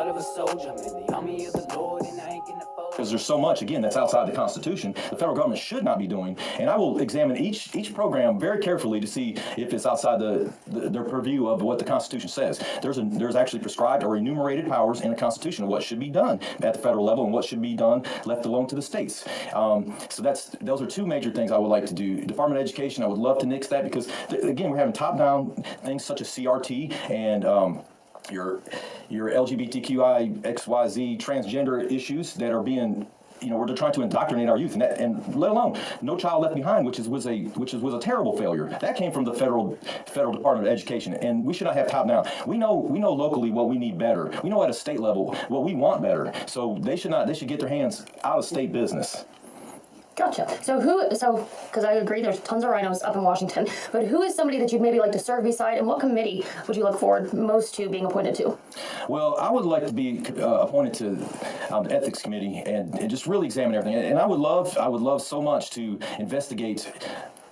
heart of a soldier. I'm in the army of the Lord, and I ain't gonna fold. Because there's so much, again, that's outside the Constitution, the federal government should not be doing. And I will examine each program very carefully to see if it's outside their purview of what the Constitution says. There's actually prescribed or enumerated powers in the Constitution of what should be done at the federal level and what should be done left alone to the states. So those are two major things I would like to do. Department of Education, I would love to nix that because, again, we're having top-down things such as CRT and your LGBTQI, XYZ, transgender issues that are being, where they're trying to indoctrinate our youth, and let alone No Child Left Behind, which was a terrible failure. That came from the federal Department of Education, and we should not have top down. We know locally what we need better. We know at a state level what we want better. So they should get their hands out of state business. Gotcha. So because I agree there's tons of rhinos up in Washington, but who is somebody that you'd maybe like to serve beside, and what committee would you look forward most to being appointed to? Well, I would like to be appointed to the Ethics Committee and just really examine everything. And I would love so much to investigate.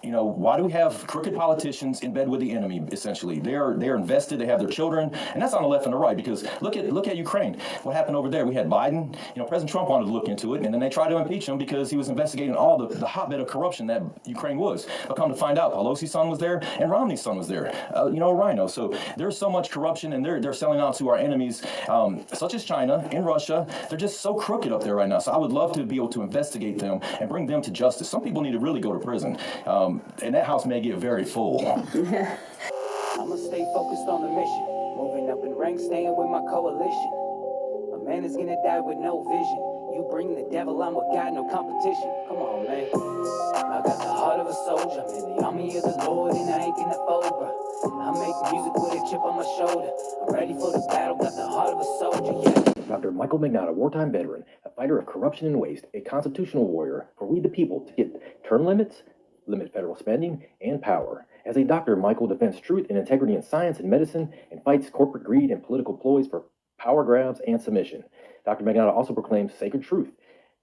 Why do we have crooked politicians in bed with the enemy, essentially? They're invested, they have their children, and that's on the left and the right, because look at Ukraine. What happened over there? We had Biden, President Trump wanted to look into it, and then they tried to impeach him because he was investigating all the hotbed of corruption that Ukraine was. But come to find out, Pelosi's son was there, and Romney's son was there, Rhino. So there's so much corruption, and they're selling out to our enemies, such as China and Russia. They're just so crooked up there right now. So I would love to be able to investigate them and bring them to justice. Some people need to really go to prison. And that house may get very full. I'ma stay focused on the mission. Moving up in ranks, staying with my coalition. A man is gonna die with no vision. You bring the devil, I'm a God, no competition. Come on, man. I got the heart of a soldier. I'm in the army of the Lord, and I ain't gonna fold, bro. I make music with a chip on my shoulder. I'm ready for the battle, got the heart of a soldier, yeah. Dr. Michael Magnotta, wartime veteran, a fighter of corruption and waste, a constitutional warrior for we the people to get term limits, limit federal spending, and power. As a doctor, Michael defends truth and integrity in science and medicine and fights corporate greed and political ploys for power grabs and submission. Dr. Magnotta also proclaims sacred truth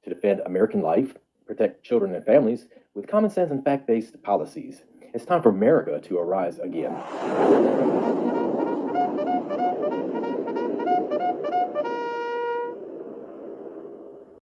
to defend American life, protect children and families with common sense and fact-based policies. It's time for America to arise again.